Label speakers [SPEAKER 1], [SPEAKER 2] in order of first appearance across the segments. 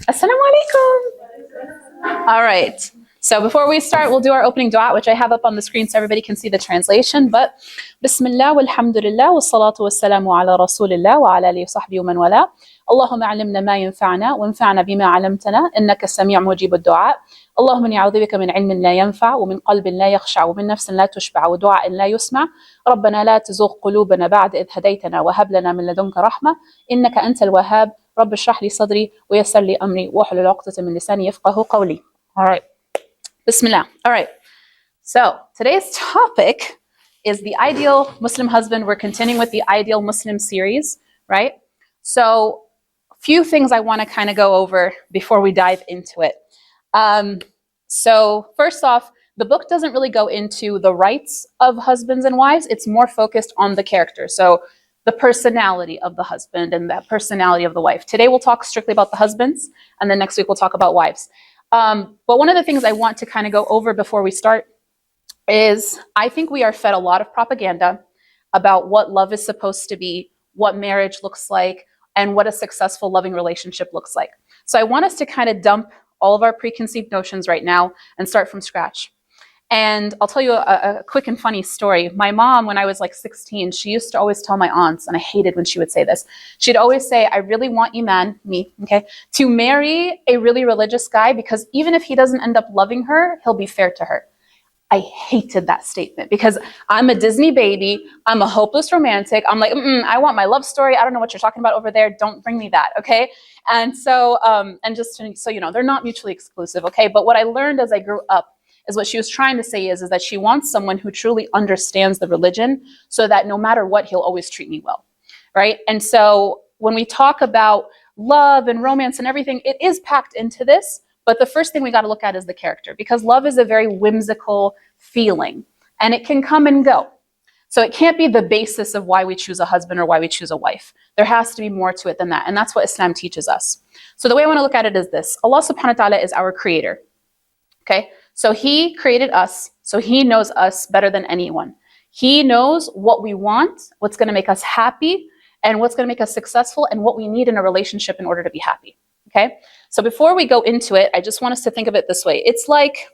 [SPEAKER 1] Asalmualaikum. All right. So before we start, we'll do our opening dua, which I have up on the screen so everybody can see the translation. But Bismillah walhamdulillah wa salatu wa salamu ala rasulillah wa ala alihi wa sahbihi wa man wala. اللهم علمنا ما ينفعنا وانفعنا بما علمتنا إنك السميع مجيب الدعاء. اللهم إني أعوذ بك من علم لا ينفع ومن قلب لا يخشع ومن نفس لا تشبع ودعاء لا يسمع. ربنا لا تزغ قلوبنا بعد إذ هديتنا وهب لنا من لدنك رحمة إنك أنت الوهاب. رب اشرح لي صدري ويسر لي أمري واحلل عقدة من لساني يفقهوا قولي. All right. Bismillah. All right. So today's topic is the ideal Muslim husband. We're continuing with the ideal Muslim series, right? So a few things I want to kind of go over before we dive into it. So first off, the book doesn't really go into the rights of husbands and wives. It's more focused on the character. So the personality of the husband and the personality of the wife. Today we'll talk strictly about the husbands, and then next week we'll talk about wives. But one of the things I want to kind of go over before we start is I think we are fed a lot of propaganda about what love is supposed to be, what marriage looks like, and what a successful loving relationship looks like. So I want us to kind of dump all of our preconceived notions right now and start from scratch. And I'll tell you a quick and funny story. My mom, when I was like 16, she used to always tell my aunts, and I hated when she would say this, she'd always say, I really want Eman, me, okay, to marry a really religious guy because even if he doesn't end up loving her, he'll be fair to her. I hated that statement because I'm a Disney baby. I'm a hopeless romantic. I'm like, I want my love story. I don't know what you're talking about over there. Don't bring me that, okay? And so, and just so you know, they're not mutually exclusive, okay? But what I learned as I grew up is what she was trying to say is that she wants someone who truly understands the religion so that no matter what, he'll always treat me well, right? And so when we talk about love and romance and everything, it is packed into this. But the first thing we got to look at is the character, because love is a very whimsical feeling and it can come and go. So it can't be the basis of why we choose a husband or why we choose a wife. There has to be more to it than that. And that's what Islam teaches us. So the way I want to look at it is this. Allah subhanahu wa ta'ala is our creator. Okay? So he created us. So he knows us better than anyone. He knows what we want, what's going to make us happy, and what's going to make us successful, and what we need in a relationship in order to be happy. Okay? So before we go into it, I just want us to think of it this way. It's like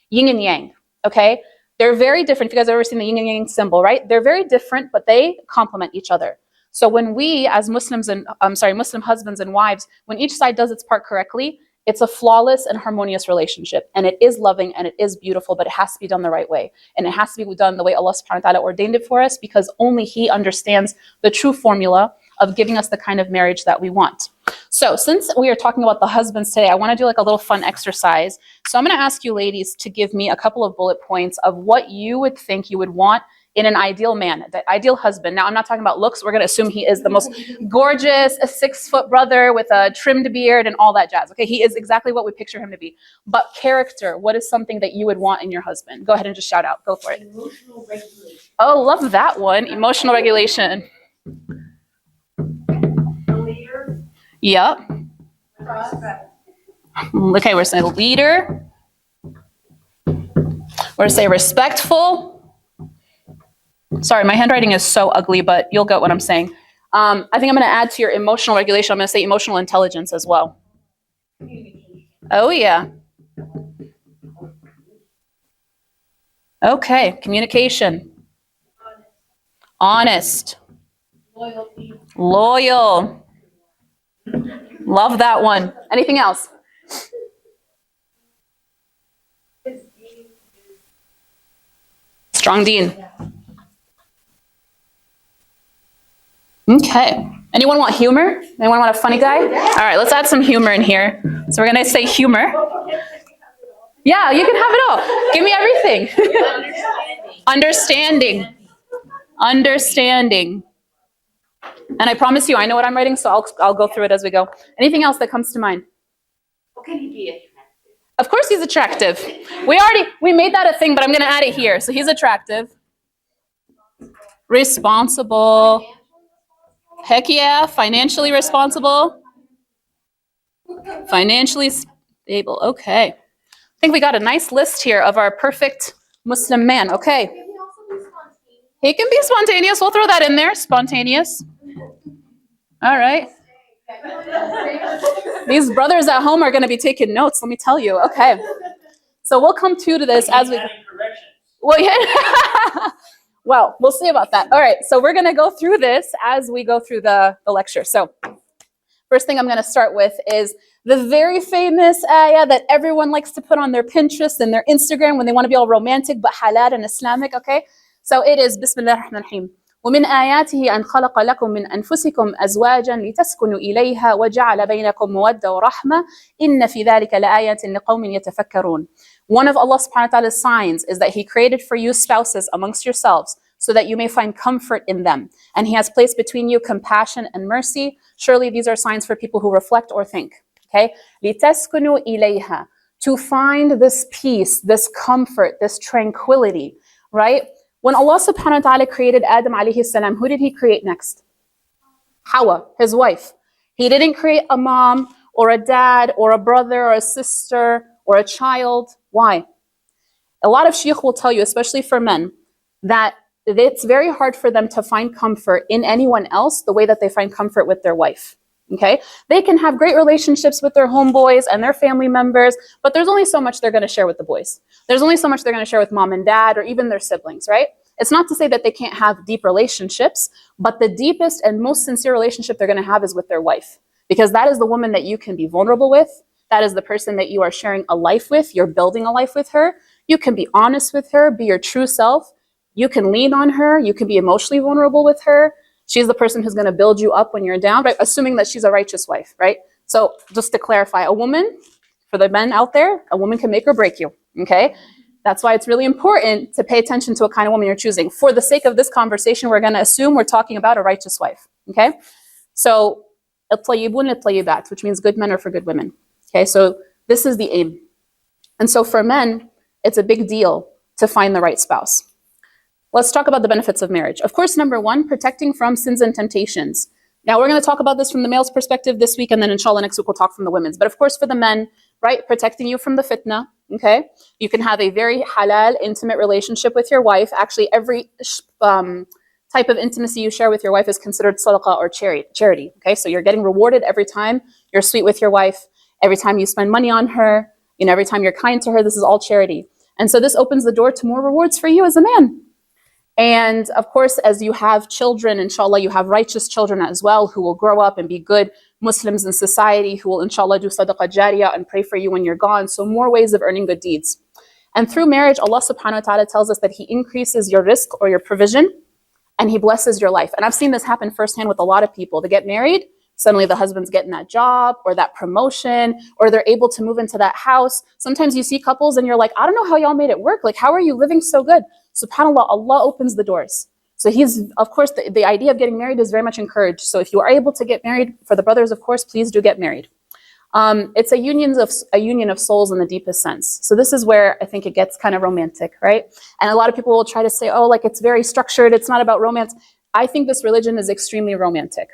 [SPEAKER 1] yin and yang, okay? They're very different. If you guys have ever seen the yin and yang symbol, right? They're very different, but they complement each other. So when we, as Muslims and, Muslim husbands and wives, when each side does its part correctly, it's a flawless and harmonious relationship. And it is loving and it is beautiful, but it has to be done the right way. And it has to be done the way Allah subhanahu wa ta'ala ordained it for us, because only He understands the true formula of giving us the kind of marriage that we want. So since we are talking about the husbands today, I want to do like a little fun exercise. So I'm going to ask you ladies to give me a couple of bullet points of what you would think you would want in an ideal man, the ideal husband. Now, I'm not talking about looks. We're going to assume he is the most gorgeous, a 6-foot brother with a trimmed beard and all that jazz. Okay, he is exactly what we picture him to be. But character, what is something that you would want in your husband? Go ahead and just shout out. Go for it.
[SPEAKER 2] Emotional regulation.
[SPEAKER 1] Oh, love that one. Emotional regulation.
[SPEAKER 2] A leader.
[SPEAKER 1] Yep.
[SPEAKER 2] Respect.
[SPEAKER 1] Okay, we're saying leader. We're going to say respectful. Sorry, my handwriting is so ugly, but you'll get what I'm saying. I think I'm going to add to your emotional regulation. I'm going to say emotional intelligence as well. Oh, yeah. Okay, communication. Honest.
[SPEAKER 2] Loyalty.
[SPEAKER 1] Loyal. Love that one. Anything else? Strong deen. Okay. Anyone want humor? Anyone want a funny guy? All right, let's add some humor in here. So we're going to say humor. Yeah, you can have it all. Give me everything. Understanding. Understanding. And I promise you, I know what I'm writing, so I'll go through it as we go. Anything else that comes to mind?
[SPEAKER 2] What can he be attractive?
[SPEAKER 1] Of course he's attractive. We made that a thing, but I'm going to add it here. So he's attractive. Responsible. Heck yeah, financially responsible. Financially stable. Okay. I think we got a nice list here of our perfect Muslim man. Okay. He can be spontaneous. We'll throw that in there. Spontaneous. All right. These brothers at home are going to be taking notes, let me tell you. Okay. So we'll come to this as we... Well, yeah. Well, we'll see about that. All right. So we're going to go through this as we go through the lecture. So first thing I'm going to start with is the very famous ayah that everyone likes to put on their Pinterest and their Instagram when they want to be all romantic but halal and Islamic, okay? So it is Bismillah ar-Rahman ar-Rahim. ومن آياته أن خلق لكم من أنفسكم أزواجا لتسكنوا إليها وجعل بينكم مودة ورحمة إن في ذلك لآيات لقوم يتفكرون. One of Allah subhanahu wa ta'ala's signs is that He created for you spouses amongst yourselves so that you may find comfort in them. And He has placed between you compassion and mercy. Surely these are signs for people who reflect or think. Okay? لِتَسْكُنُوا إِلَيْهَا. To find this peace, this comfort, this tranquility, right? When Allah subhanahu wa ta'ala created Adam alayhi salam, who did He create next? Hawa, his wife. He didn't create a mom or a dad or a brother or a sister or a child. Why? A lot of shaykh will tell you, especially for men, that it's very hard for them to find comfort in anyone else the way that they find comfort with their wife. Okay? They can have great relationships with their homeboys and their family members, but there's only so much they're going to share with the boys. There's only so much they're going to share with mom and dad or even their siblings, right? It's not to say that they can't have deep relationships, but the deepest and most sincere relationship they're going to have is with their wife, because that is the woman that you can be vulnerable with. That is the person that you are sharing a life with. You're building a life with her. You can be honest with her, be your true self. You can lean on her. You can be emotionally vulnerable with her. She's the person who's going to build you up when you're down, right? Assuming that she's a righteous wife, right? So just to clarify, a woman, for the men out there, a woman can make or break you, okay? That's why it's really important to pay attention to what kind of woman you're choosing. For the sake of this conversation, we're going to assume we're talking about a righteous wife, okay? So, الطيبون للطيبات, which means good men are for good women. Okay, so this is the aim. And so for men, it's a big deal to find the right spouse. Let's talk about the benefits of marriage. Of course, number one, protecting from sins and temptations. Now, we're going to talk about this from the male's perspective this week, and then inshallah next week we'll talk from the women's. But of course, for the men, right, protecting you from the fitna, okay? You can have a very halal, intimate relationship with your wife. Actually, every type of intimacy you share with your wife is considered sadaqah or charity, okay? So you're getting rewarded every time you're sweet with your wife. Every time you spend money on her, every time you're kind to her, this is all charity. And so this opens the door to more rewards for you as a man. And of course, as you have children, inshallah, you have righteous children as well who will grow up and be good Muslims in society, who will inshallah do sadaqah jariyah and pray for you when you're gone. So more ways of earning good deeds. And through marriage, Allah subhanahu wa ta'ala tells us that He increases your rizq or your provision and He blesses your life. And I've seen this happen firsthand with a lot of people. They get married, suddenly the husband's getting that job or that promotion, or they're able to move into that house. Sometimes you see couples and you're like, I don't know how y'all made it work. Like, how are you living so good? SubhanAllah, Allah opens the doors. So of course, the idea of getting married is very much encouraged. So if you are able to get married, for the brothers, of course, please do get married. It's a union of souls in the deepest sense. So this is where I think it gets kind of romantic, right? And a lot of people will try to say, oh, like it's very structured. It's not about romance. I think this religion is extremely romantic.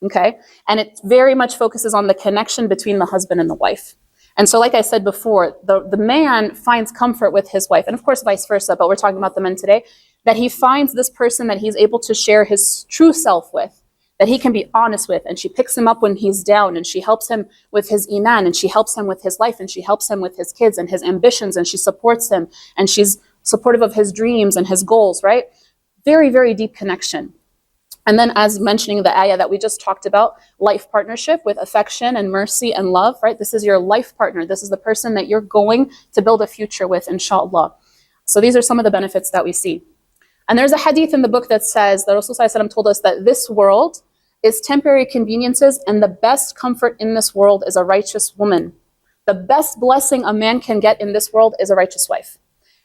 [SPEAKER 1] Okay, and it very much focuses on the connection between the husband and the wife. And so like I said before, the man finds comfort with his wife, and of course vice versa, but we're talking about the men today, that he finds this person that he's able to share his true self with, that he can be honest with, and she picks him up when he's down, and she helps him with his Eman, and she helps him with his life, and she helps him with his kids and his ambitions, and she supports him, and she's supportive of his dreams and his goals, right? Very, very deep connection. And then as mentioning the ayah that we just talked about, life partnership with affection and mercy and love, right? This is your life partner. This is the person that you're going to build a future with, insha'Allah. So these are some of the benefits that we see. And there's a hadith in the book that says, that Rasulullah told us that this world is temporary conveniences and the best comfort in this world is a righteous woman. The best blessing a man can get in this world is a righteous wife.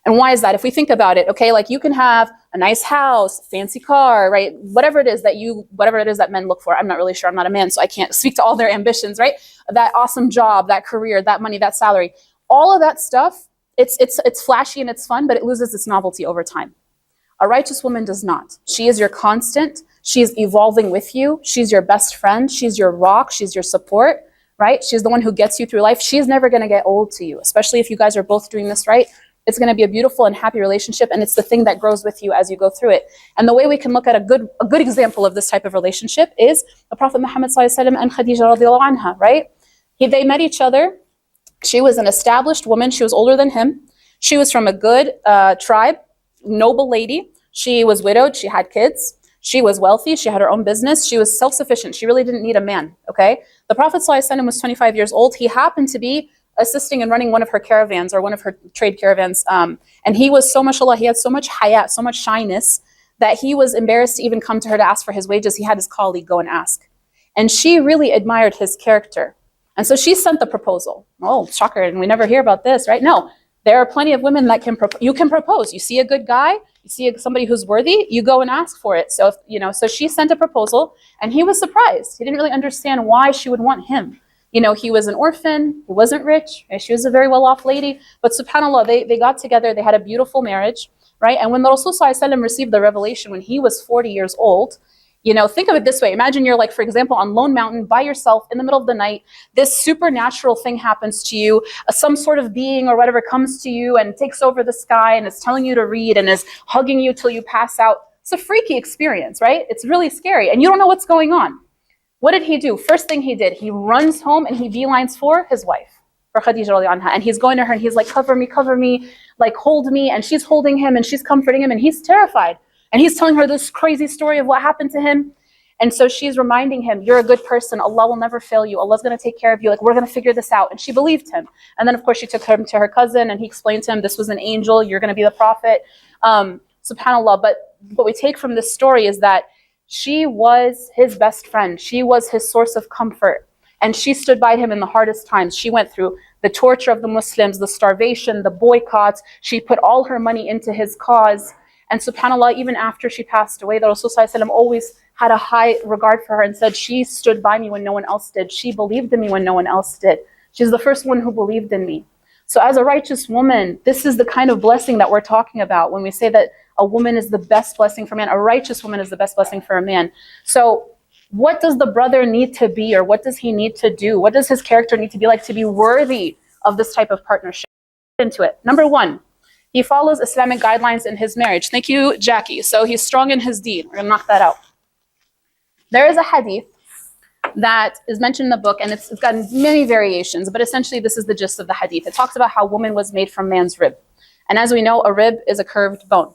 [SPEAKER 1] And why is that? If we think about it, okay, like you can have a nice house, fancy car, right? Whatever it is that men look for. I'm not really sure. I'm not a man, so I can't speak to all their ambitions, right? That awesome job, that career, that money, that salary. All of that stuff, it's flashy and it's fun, but it loses its novelty over time. A righteous woman does not. She is your constant. She is evolving with you. She's your best friend. She's your rock. She's your support, right? She's the one who gets you through life. She's never going to get old to you, especially if you guys are both doing this right. It's going to be a beautiful and happy relationship, and it's the thing that grows with you as you go through it. And the way we can look at a good example of this type of relationship is the Prophet Muhammad ﷺ and Khadija radiallahu anha, right? They met each other. She was an established woman. She was older than him. She was from a good tribe, noble lady. She was widowed. She had kids. She was wealthy. She had her own business. She was self-sufficient. She really didn't need a man, okay? The Prophet ﷺ was 25 years old. He happened to be assisting and running one of her caravans or one of her trade caravans. And he was so, mashallah, he had so much hayat, so much shyness that he was embarrassed to even come to her to ask for his wages. He had his colleague go and ask. And she really admired his character. And so she sent the proposal. Oh, shocker, and we never hear about this, right? No, there are plenty of women that you can propose. You see a good guy, you see somebody who's worthy, you go and ask for it. So, so she sent a proposal, and he was surprised. He didn't really understand why she would want him. He was an orphan, he wasn't rich, right? She was a very well-off lady, but subhanAllah, they got together, they had a beautiful marriage, right? And when the Rasul ﷺ received the revelation when he was 40 years old, think of it this way. Imagine you're, like, for example, on Lone Mountain by yourself in the middle of the night. This supernatural thing happens to you. Some sort of being or whatever comes to you and takes over the sky and is telling you to read and is hugging you till you pass out. It's a freaky experience, right? It's really scary. And you don't know what's going on. What did he do? First thing he did, he runs home and he beelines for his wife, for Khadija radiallahu anha. And he's going to her and he's like, cover me, like hold me. And she's holding him and she's comforting him and he's terrified. And he's telling her this crazy story of what happened to him. And so she's reminding him, you're a good person. Allah will never fail you. Allah's going to take care of you. Like, we're going to figure this out. And she believed him. And then, of course, she took him to her cousin and he explained to him, this was an angel. You're going to be the prophet. SubhanAllah. But what we take from this story is that she was his best friend. She was his source of comfort. And she stood by him in the hardest times. She went through the torture of the Muslims, the starvation, the boycotts. She put all her money into his cause. And subhanAllah, even after she passed away, the Rasul ﷺ always had a high regard for her and said, she stood by me when no one else did. She believed in me when no one else did. She's the first one who believed in me. So as a righteous woman, this is the kind of blessing that we're talking about when we say that a woman is the best blessing for a man. A righteous woman is the best blessing for a man. So what does the brother need to be, or what does he need to do? What does his character need to be like to be worthy of this type of partnership? Into it. Number one, he follows Islamic guidelines in his marriage. Thank you, Jackie. So he's strong in his deed. We're going to knock that out. There is a hadith that is mentioned in the book, and it's got many variations, but essentially this is the gist of the hadith. It talks about how woman was made from man's rib. And as we know, a rib is a curved bone.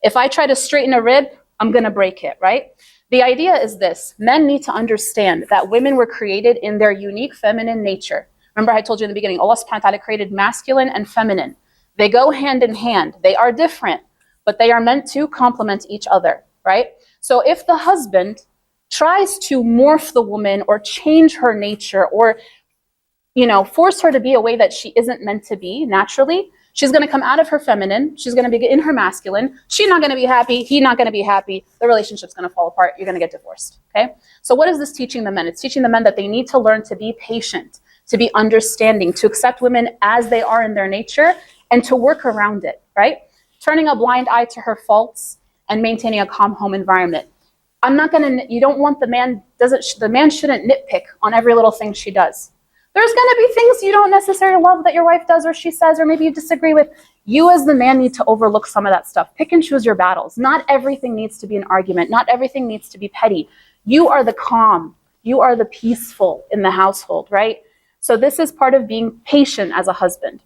[SPEAKER 1] If I try to straighten a rib, I'm going to break it, right? The idea is this. Men need to understand that women were created in their unique feminine nature. Remember, I told you in the beginning, Allah subhanahu wa ta'ala created masculine and feminine. They go hand in hand. They are different, but they are meant to complement each other, right? So if the husband tries to morph the woman or change her nature or, force her to be a way that she isn't meant to be naturally, she's going to come out of her feminine. She's going to be in her masculine. She's not going to be happy. He's not going to be happy. The relationship's going to fall apart. You're going to get divorced, okay? So what is this teaching the men? It's teaching the men that they need to learn to be patient, to be understanding, to accept women as they are in their nature, and to work around it, right? Turning a blind eye to her faults and maintaining a calm home environment. You don't want the man shouldn't nitpick on every little thing she does. There's going to be things you don't necessarily love that your wife does or she says, or maybe you disagree with. You as the man need to overlook some of that stuff. Pick and choose your battles. Not everything needs to be an argument. Not everything needs to be petty. You are the calm. You are the peaceful in the household, right? So this is part of being patient as a husband.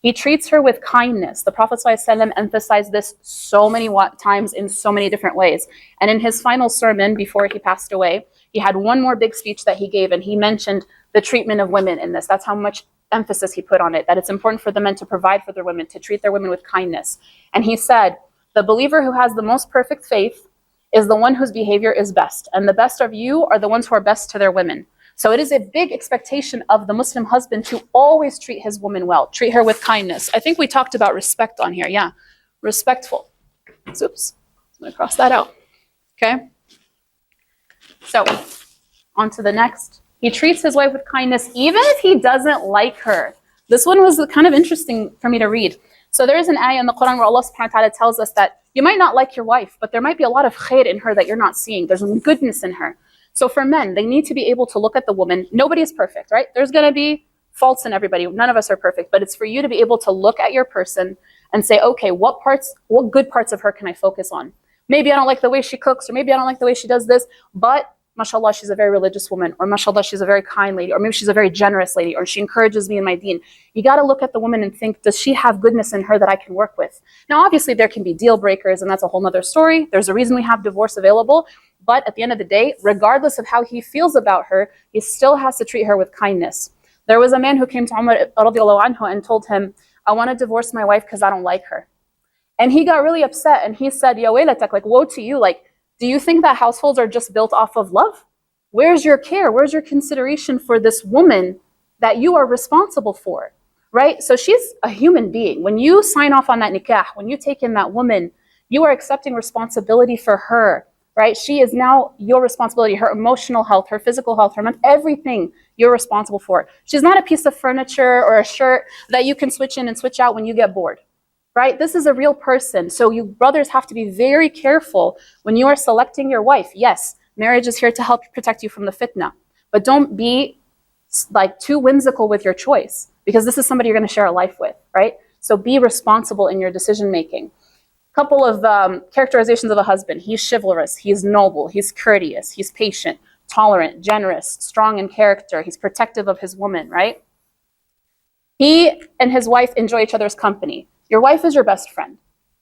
[SPEAKER 1] He treats her with kindness. The Prophet ﷺ emphasized this so many times in so many different ways. And in his final sermon before he passed away, he had one more big speech that he gave, and he mentioned the treatment of women in this. That's how much emphasis he put on it, that it's important for the men to provide for their women, to treat their women with kindness. And he said, the believer who has the most perfect faith is the one whose behavior is best. And the best of you are the ones who are best to their women. So it is a big expectation of the Muslim husband to always treat his woman well, treat her with kindness. I think we talked about respect on here. Yeah, respectful. Oops, I'm going to cross that out. Okay. So on to the next. He treats his wife with kindness, even if he doesn't like her. This one was kind of interesting for me to read. So there is an ayah in the Quran where Allah subhanahu wa ta'ala tells us that you might not like your wife, but there might be a lot of khair in her that you're not seeing. There's goodness in her. So for men, they need to be able to look at the woman. Nobody is perfect, right? There's going to be faults in everybody. None of us are perfect, but it's for you to be able to look at your person and say, okay, what good parts of her can I focus on? Maybe I don't like the way she cooks, or maybe I don't like the way she does this, but mashallah, she's a very religious woman, or mashallah, she's a very kind lady, or maybe she's a very generous lady, or she encourages me in my deen. You got to look at the woman and think, does she have goodness in her that I can work with? Now, obviously, there can be deal breakers, and that's a whole other story. There's a reason we have divorce available. But at the end of the day, regardless of how he feels about her, he still has to treat her with kindness. There was a man who came to Umar radiallahu anhu and told him, I want to divorce my wife because I don't like her. And he got really upset, and he said, Ya waylatak, like, woe to you. Like, do you think that households are just built off of love? Where's your care? Where's your consideration for this woman that you are responsible for? Right? So she's a human being. When you sign off on that nikah, when you take in that woman, you are accepting responsibility for her. Right? She is now your responsibility, her emotional health, her physical health, her mental, everything you're responsible for. She's not a piece of furniture or a shirt that you can switch in and switch out when you get bored. Right? This is a real person. So you brothers have to be very careful when you are selecting your wife. Yes, marriage is here to help protect you from the fitna, but don't be like too whimsical with your choice, because this is somebody you're going to share a life with, right? So be responsible in your decision making. Couple of characterizations of a husband. He's chivalrous, he's noble, he's courteous, he's patient, tolerant, generous, strong in character, he's protective of his woman, right? He and his wife enjoy each other's company. Your wife is your best friend,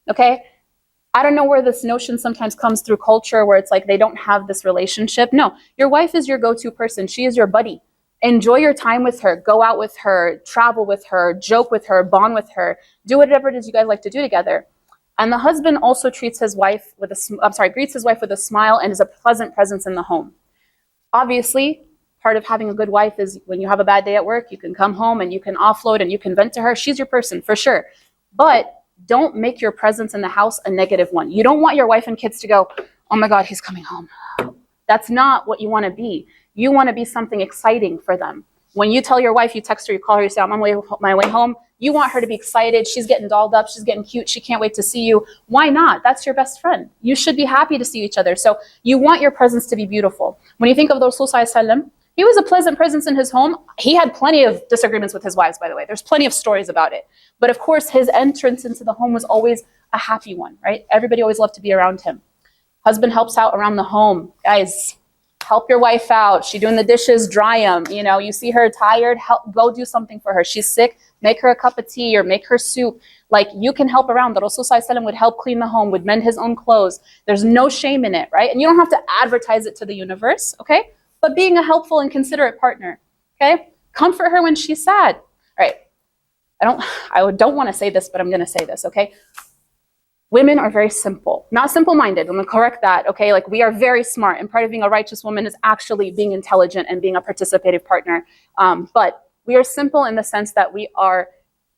[SPEAKER 1] okay? I don't know where this notion sometimes comes through culture where it's like they don't have this relationship. No, your wife is your go-to person. She is your buddy. Enjoy your time with her. Go out with her, travel with her, joke with her, bond with her. Do whatever it is you guys like to do together. And the husband also greets his wife with a smile and is a pleasant presence in the home. Obviously, part of having a good wife is when you have a bad day at work, you can come home and you can offload and you can vent to her. She's your person, for sure. But don't make your presence in the house a negative one. You don't want your wife and kids to go, oh my God, he's coming home. That's not what you want to be. You want to be something exciting for them. When you tell your wife, you text her, you call her, you say, I'm on my way home, you want her to be excited. She's getting dolled up. She's getting cute. She can't wait to see you. Why not? That's your best friend. You should be happy to see each other. So you want your presence to be beautiful. When you think of the Rasul Sallallahu Alaihi Wasallam, he was a pleasant presence in his home. He had plenty of disagreements with his wives, by the way. There's plenty of stories about it. But of course, his entrance into the home was always a happy one, right? Everybody always loved to be around him. Husband helps out around the home. Guys, help your wife out. She doing the dishes, dry them. You know, you see her tired, go do something for her. She's sick, make her a cup of tea or make her soup. Like, you can help around. The Rasul Sallallahu Alaihi Wasallam would help clean the home, would mend his own clothes. There's no shame in it, right? And you don't have to advertise it to the universe, okay? But being a helpful and considerate partner, okay? Comfort her when she's sad. All right. I don't want to say this, but I'm going to say this, okay? Women are very simple, not simple-minded. I'm going to correct that, okay? Like, we are very smart, and part of being a righteous woman is actually being intelligent and being a participative partner. But we are simple in the sense that we are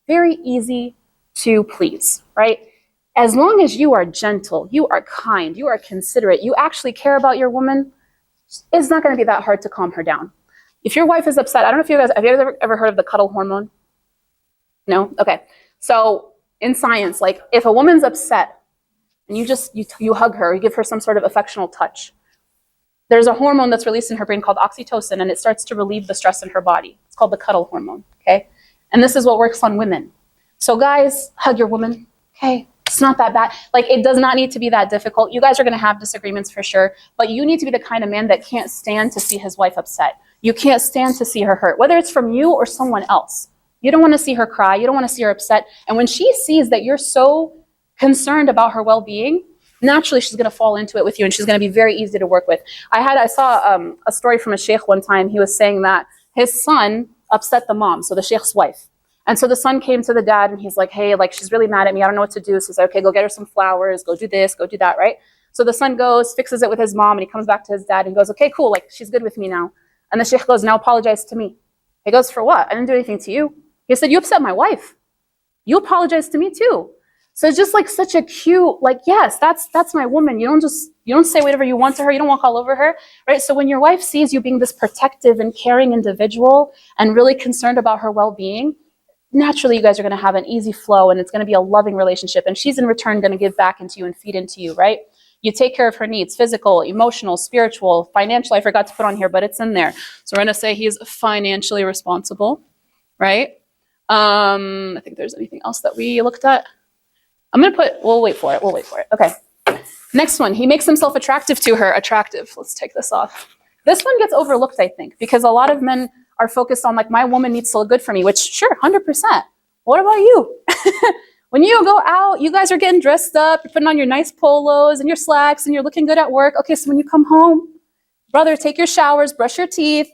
[SPEAKER 1] very easy to please, right? As long as you are gentle, you are kind, you are considerate, you actually care about your woman, it's not going to be that hard to calm her down. If your wife is upset, I don't know if you guys, have you ever heard of the cuddle hormone? No? Okay. So in science, like, if a woman's upset and you hug her, you give her some sort of affectional touch, there's a hormone that's released in her brain called oxytocin, and it starts to relieve the stress in her body. It's called the cuddle hormone, okay? And this is what works on women. So guys, hug your woman, okay? It's not that bad. Like, it does not need to be that difficult. You guys are going to have disagreements for sure, but you need to be the kind of man that can't stand to see his wife upset. You can't stand to see her hurt, whether it's from you or someone else. You don't want to see her cry. You don't want to see her upset. And when she sees that you're so concerned about her well-being, naturally she's going to fall into it with you, and she's going to be very easy to work with. I saw a story from a sheikh one time. He was saying that his son upset the mom, so the sheikh's wife. And so the son came to the dad, and he's like, hey, like, she's really mad at me. I don't know what to do. So he's like, okay, go get her some flowers. Go do this. Go do that, right? So the son goes, fixes it with his mom, and he comes back to his dad and goes, okay, cool. Like, she's good with me now. And the sheikh goes, now apologize to me. He goes, for what? I didn't do anything to you. He said, you upset my wife. You apologize to me too. So it's just like such a cute, like, yes, that's my woman. You don't say whatever you want to her. You don't walk all over her, right? So when your wife sees you being this protective and caring individual and really concerned about her well-being, naturally you guys are going to have an easy flow, and it's going to be a loving relationship. And she's in return going to give back into you and feed into you, right? You take care of her needs, physical, emotional, spiritual, financial. I forgot to put on here, but it's in there. So we're going to say he's financially responsible, right? I think there's anything else that we looked at. I'm going to put, we'll wait for it. We'll wait for it. Okay. Next one. He makes himself attractive to her. Attractive. Let's take this off. This one gets overlooked, I think, because a lot of men are focused on like, my woman needs to look good for me, which sure, 100%. What about you? When you go out, you guys are getting dressed up, you're putting on your nice polos and your slacks and you're looking good at work. Okay, so when you come home, brother, take your showers, brush your teeth,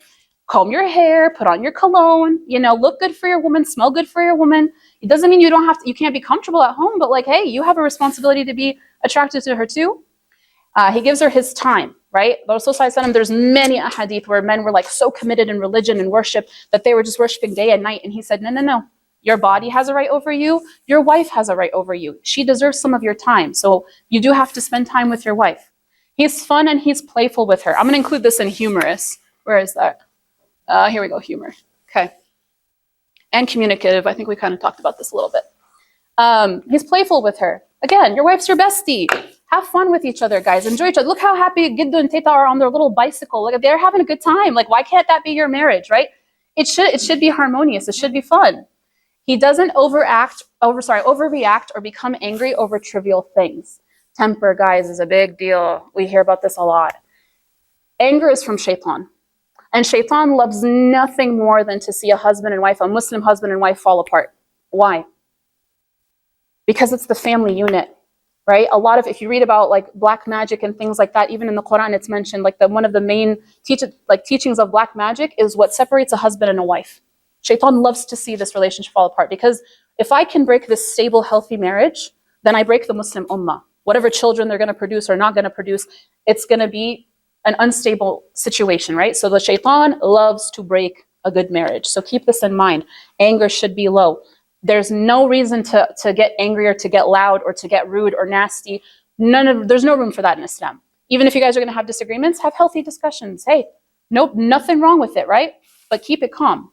[SPEAKER 1] comb your hair, put on your cologne, look good for your woman, smell good for your woman. It doesn't mean you can't be comfortable at home, but like, hey, you have a responsibility to be attracted to her too. He gives her his time, right? There's many ahadith where men were like so committed in religion and worship that they were just worshiping day and night. And he said, no. Your body has a right over you. Your wife has a right over you. She deserves some of your time. So you do have to spend time with your wife. He's fun and he's playful with her. I'm going to include this in humorous. Where is that? Here we go, humor. Okay. And communicative. I think we kind of talked about this a little bit. He's playful with her. Again, your wife's your bestie. Have fun with each other, guys. Enjoy each other. Look how happy Giddu and Teta are on their little bicycle. Like, they're having a good time. Like, why can't that be your marriage, right? It should be harmonious. It should be fun. He doesn't overreact or become angry over trivial things. Temper, guys, is a big deal. We hear about this a lot. Anger is from shaitan. And shaitan loves nothing more than to see a Muslim husband and wife fall apart. Why? Because it's the family unit, right? If you read about like black magic and things like that, even in the Quran, it's mentioned like one of the main teachings of black magic is what separates a husband and a wife. Shaitan loves to see this relationship fall apart because if I can break this stable, healthy marriage, then I break the Muslim ummah. Whatever children they're going to produce or not going to produce, it's going to be an unstable situation, right? So the shaitan loves to break a good marriage. So keep this in mind. Anger should be low. There's no reason to get angry or to get loud or to get rude or nasty. There's no room for that in Islam. Even if you guys are going to have disagreements, have healthy discussions. Hey, nope, nothing wrong with it, right? But keep it calm.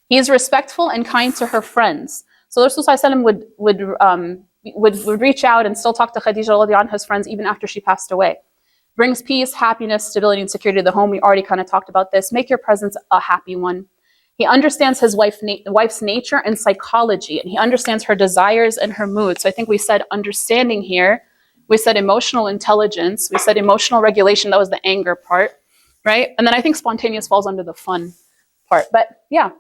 [SPEAKER 1] He is respectful and kind to her friends. So Rasulullah would reach out and still talk to Khadija radiallahu anha's friends even after she passed away. Brings peace, happiness, stability, and security to the home. We already kind of talked about this. Make your presence a happy one. He understands his wife's nature and psychology, and he understands her desires and her moods. So I think we said understanding here. We said emotional intelligence. We said emotional regulation. That was the anger part, right? And then I think spontaneous falls under the fun part. But yeah.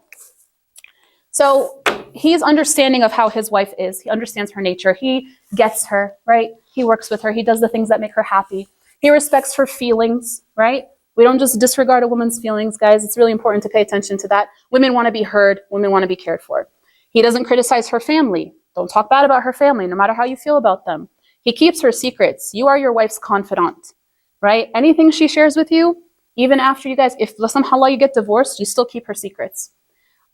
[SPEAKER 1] So he's understanding of how his wife is. He understands her nature. He gets her, right? He works with her. He does the things that make her happy. He respects her feelings, right? We don't just disregard a woman's feelings, guys. It's really important to pay attention to that. Women want to be heard. Women want to be cared for. He doesn't criticize her family. Don't talk bad about her family, no matter how you feel about them. He keeps her secrets. You are your wife's confidant, right? Anything she shares with you, even after you guys, if somehow you get divorced, you still keep her secrets.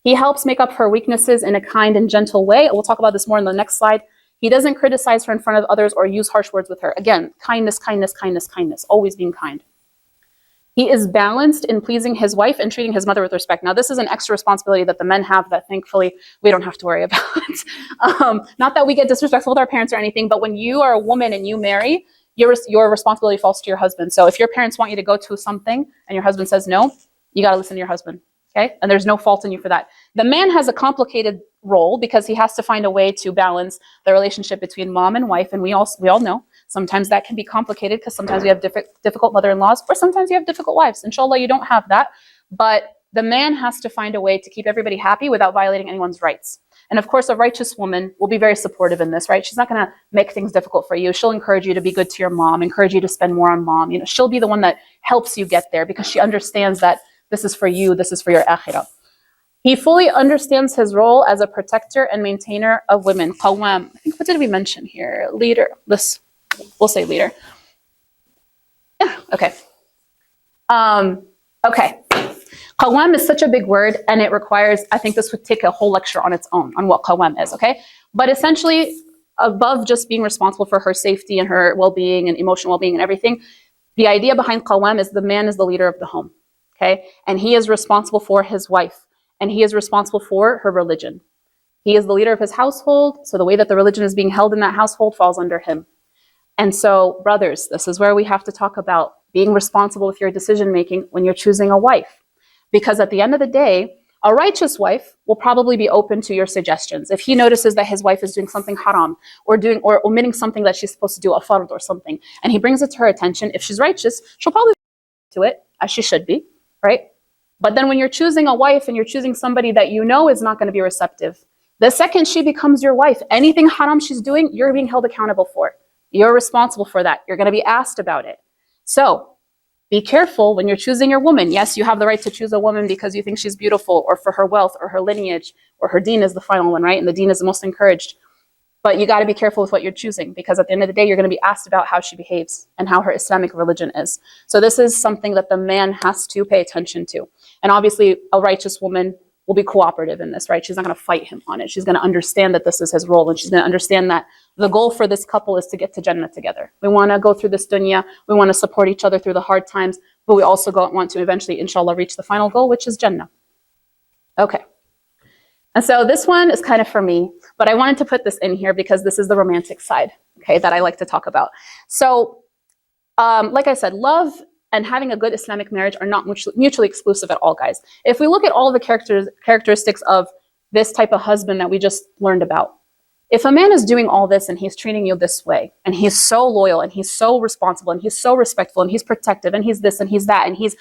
[SPEAKER 1] He helps make up her weaknesses in a kind and gentle way. We'll talk about this more in the next slide. He doesn't criticize her in front of others or use harsh words with her. Again, kindness, kindness, kindness, kindness. Always being kind. He is balanced in pleasing his wife and treating his mother with respect. Now, this is an extra responsibility that the men have that thankfully we don't have to worry about. Not that we get disrespectful with our parents or anything, but when you are a woman and you marry, your responsibility falls to your husband. So if your parents want you to go to something and your husband says no, you got to listen to your husband. Okay? And there's no fault in you for that. The man has a complicated role because he has to find a way to balance the relationship between mom and wife. And we all know sometimes that can be complicated because sometimes we have difficult mother-in-laws or sometimes you have difficult wives. Inshallah, you don't have that. But the man has to find a way to keep everybody happy without violating anyone's rights. And of course, a righteous woman will be very supportive in this, right? She's not going to make things difficult for you. She'll encourage you to be good to your mom, encourage you to spend more on mom. She'll be the one that helps you get there because she understands that this is for you, this is for your akhirah. He fully understands his role as a protector and maintainer of women. Qawwam. I think, what did we mention here? Leader. We'll say leader. Yeah, okay. Okay. Qawwam is such a big word and it requires, I think this would take a whole lecture on its own on what Qawwam is, okay? But essentially, above just being responsible for her safety and her well-being and emotional well-being and everything, the idea behind Qawwam is the man is the leader of the home. Okay, and he is responsible for his wife, and he is responsible for her religion. He is the leader of his household, so the way that the religion is being held in that household falls under him. And so, brothers, this is where we have to talk about being responsible with your decision-making when you're choosing a wife. Because at the end of the day, A righteous wife will probably be open to your suggestions. If he notices that his wife is doing something haram or omitting something that she's supposed to do, a fard or something, and he brings it to her attention, if she's righteous, she'll probably to it, as she should be, right? But then when you're choosing a wife and you're choosing somebody that you know is not going to be receptive, the second she becomes your wife, anything haram she's doing, you're being held accountable for. You're responsible for that. You're going to be asked about it. So be careful when you're choosing your woman. Yes, you have the right to choose a woman because you think she's beautiful or for her wealth or her lineage or her deen is the final one, right? And the deen is the most encouraged. But you got to be careful with what you're choosing because at the end of the day, you're going to be asked about how she behaves and how her Islamic religion is. So this is something that the man has to pay attention to. And obviously, a righteous woman will be cooperative in this, right? She's not going to fight him on it. She's going to understand that this is his role, and she's going to understand that the goal for this couple is to get to Jannah together. We want to go through this dunya. We want to support each other through the hard times, but we also want to eventually, inshallah, reach the final goal, which is Jannah. Okay. And so this one is kind of for me, but I wanted to put this in here because this is the romantic side, okay, that I like to talk about. So, like I said, love and having a good Islamic marriage are not mutually exclusive at all, guys. If we look at all the characteristics of this type of husband that we just learned about, if a man is doing all this and he's treating you this way, and he's so loyal and he's so responsible and he's so respectful and he's protective and he's this and he's that and he's,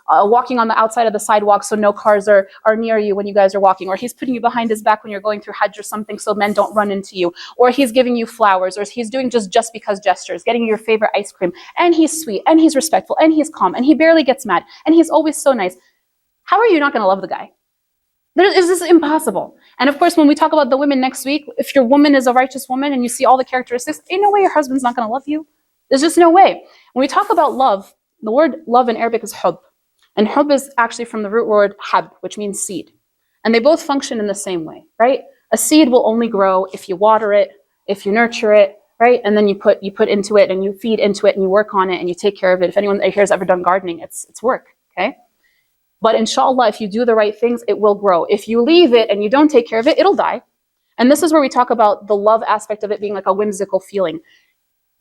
[SPEAKER 1] walking on the outside of the sidewalk so no cars are near you when you guys are walking, or he's putting you behind his back when you're going through Hajj or something so men don't run into you, or he's giving you flowers, or he's doing just because gestures, getting you your favorite ice cream, and he's sweet and he's respectful and he's calm and he barely gets mad and he's always so nice, how are you not going to love the guy? This is impossible. And of course, when we talk about the women next week, if your woman is a righteous woman and you see all the characteristics, ain't no way your husband's not going to love you. There's just no way. When we talk about love, the word love in Arabic is hub. And hub is actually from the root word hab, which means seed. And they both function in the same way, right? A seed will only grow if you water it, if you nurture it, right? And then you put into it and you feed into it and you work on it and you take care of it. If anyone here has ever done gardening, it's work, okay? But inshallah, if you do the right things, it will grow. If you leave it and you don't take care of it, it'll die. And this is where we talk about the love aspect of it being like a whimsical feeling.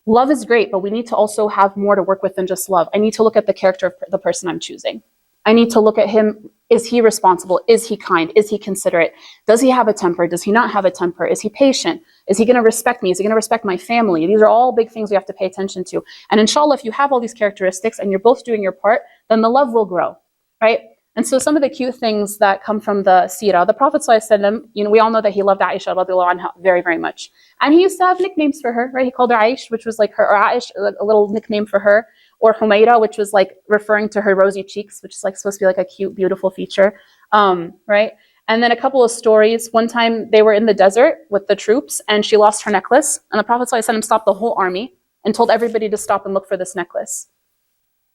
[SPEAKER 1] Love is great, but we need to also have more to work with than just love. I need to look at the character of the person I'm choosing. I need to look at him. Is he responsible? Is he kind? Is he considerate? Does he have a temper? Does he not have a temper? Is he patient? Is he going to respect me? Is he going to respect my family? These are all big things we have to pay attention to. And inshallah, if you have all these characteristics and you're both doing your part, then the love will grow, right? And so some of the cute things that come from the seerah, the Prophet ﷺ, we all know that he loved Aisha radiallahu anha very, very much. And he used to have nicknames for her, right? He called her Aish, which was like her, or Aish, a little nickname for her, or Humayra, which was like referring to her rosy cheeks, which is like supposed to be like a cute, beautiful feature, right? And then a couple of stories. One time they were in the desert with the troops and she lost her necklace. And the Prophet ﷺ stopped the whole army and told everybody to stop and look for this necklace.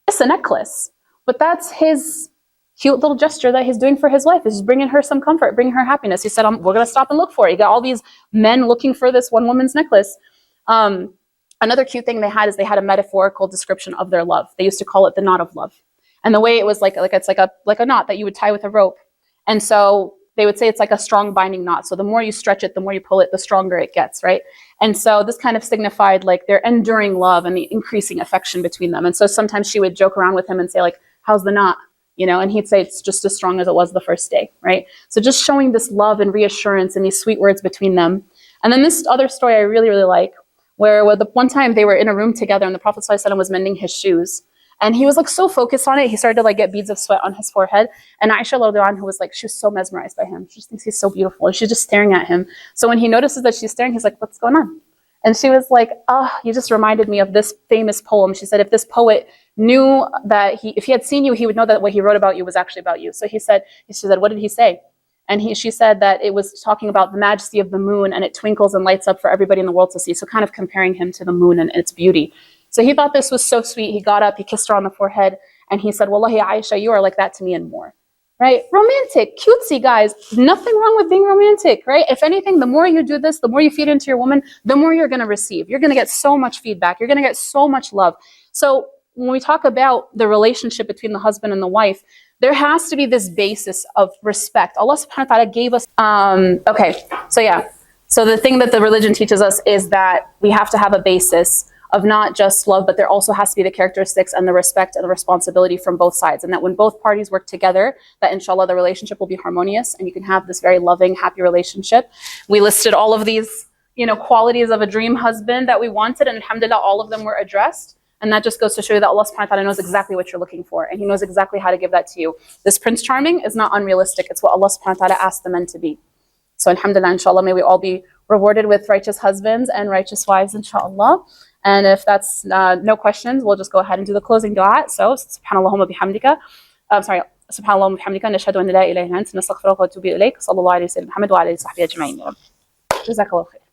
[SPEAKER 1] It's a necklace, but that's his cute little gesture that he's doing for his wife. Is bringing her some comfort, bringing her happiness. He said, we're going to stop and look for it. You got all these men looking for this one woman's necklace. Another cute thing they had is they had a metaphorical description of their love. They used to call it the knot of love. And the way it was it's like a knot that you would tie with a rope. And so they would say it's like a strong binding knot. So the more you stretch it, the more you pull it, the stronger it gets, right? And so this kind of signified like their enduring love and the increasing affection between them. And so sometimes she would joke around with him and say like, how's the knot? And he'd say it's just as strong as it was the first day, right? So just showing this love and reassurance and these sweet words between them. And then this other story I really, really like, where the one time they were in a room together and the Prophet ﷺ was mending his shoes. And he was like so focused on it, he started to like get beads of sweat on his forehead. And Aisha radiallahu anha was like, she was so mesmerized by him. She just thinks he's so beautiful. And she's just staring at him. So when he notices that she's staring, he's like, what's going on? And she was like, you just reminded me of this famous poem. She said, if this poet knew that if he had seen you, he would know that what he wrote about you was actually about you. So she said, what did he say? And she said that it was talking about the majesty of the moon and it twinkles and lights up for everybody in the world to see. So kind of comparing him to the moon and its beauty. So he thought this was so sweet. He got up, he kissed her on the forehead and he said, Wallahi Aisha, you are like that to me and more. Right? Romantic, cutesy, guys. Nothing wrong with being romantic, right? If anything, the more you do this, the more you feed into your woman, the more you're going to receive. You're going to get so much feedback. You're going to get so much love. So when we talk about the relationship between the husband and the wife, there has to be this basis of respect. Allah subhanahu wa ta'ala gave us, So the thing that the religion teaches us is that we have to have a basis of not just love, but there also has to be the characteristics and the respect and the responsibility from both sides. And that when both parties work together, that inshallah the relationship will be harmonious and you can have this very loving, happy relationship. We listed all of these, qualities of a dream husband that we wanted, and alhamdulillah, all of them were addressed. And that just goes to show you that Allah subhanahu wa ta'ala knows exactly what you're looking for, and He knows exactly how to give that to you. This Prince Charming is not unrealistic. It's what Allah subhanahu wa ta'ala asked the men to be. So alhamdulillah, inshallah, may we all be rewarded with righteous husbands and righteous wives, inshallah. And if that's no questions, we'll just go ahead and do the closing dua. So, subhanallahumma bihamdika. Subhanallahumma bihamdika. Nashhadu an la ilaha illa anta nastaghfiruka wa natubu ilayk. Sallallahu alayhi wa sallam. Muhammad wa alayhi wa sahbihi ajma'in. Jazakallah khair.